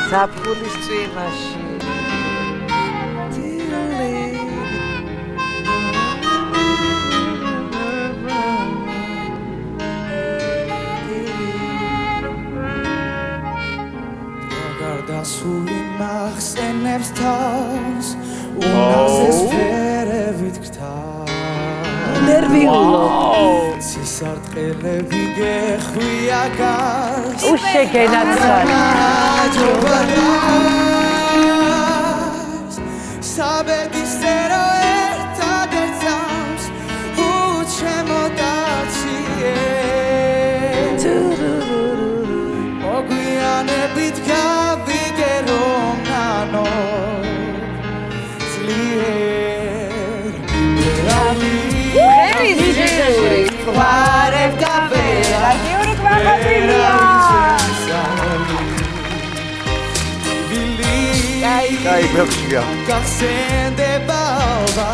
ზაფხულის წვიმაში Suli maxenebs tavs Unazes ferevit gtas Nerviulo Sisartqelebi gekhvia gas Უშეგენაცარი Sabedistero ertad ertams Uçemodachie Moguianebit Dai, bravia. Cassende baba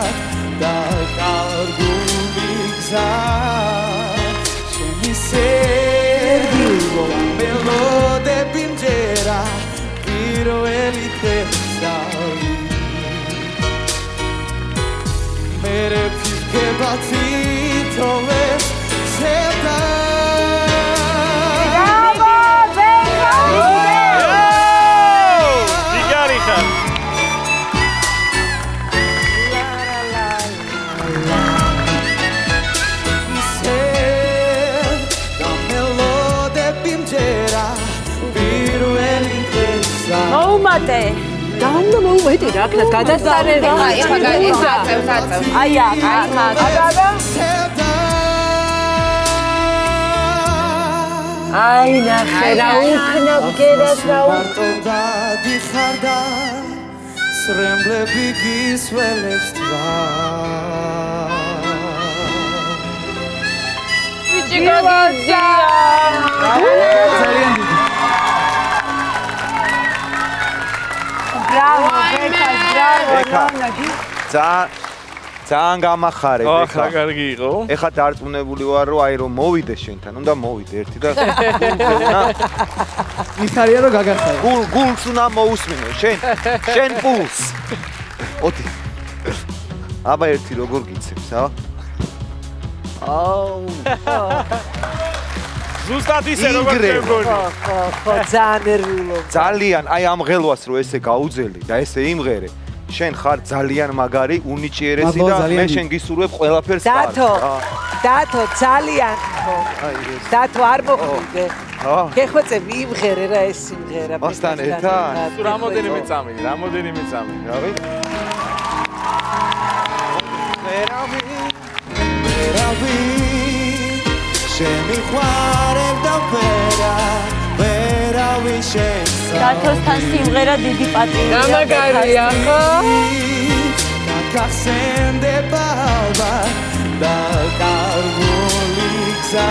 da cargubigza. Chemi servivo melo de pinjera viro elite savi. Mere pique batito le seta. მოუმატე დაუნდა მოუმეტე რა ქნა გადასარევი ეხა გადაწევ აი აი ნახე რა უქნა გერას რა მარტო დიხარდა სრემლები გისველებს თვა ბიჭი გაგიზია ძალიან დიდი Bravo, Beka, bravo. ძალიან გამახარებ ახლა კარგი იყო. ეხლა დარწმუნებული ვარ რომ აი რომ მოვიდე შენთან, უნდა მოვიდე ერთი და ის არის რომ გაგახარე. გულს უნდა მოусმინო შენ პულს. ოთი. აბა ერთი როგორ გიცებს, აუ. ზუსტად ისე როგორ შეგონი. ხო, ძალიან ნერვიულობ. ძალიან აი ამ ღელვას რო ესე გაუძელი და ესე იმღერე. შენ ხარ ძალიან მაგარი, უნიჭიერესი და მე შენ გისურვებ ყველაფერს. დათო, ძალიან ხო. დათო არ მოხვიდე. გეხვეწე მიიმღერე რა ეს სიმღერა. მასთან ერთად? რამოდენიმე წამი. რავი? ვერავი შემიყვარებ და ვერავი შეცდა დათოსთან სიმღერა დიდი პატივია. გამაგარია ხო? გახსენდება და კარგული გზა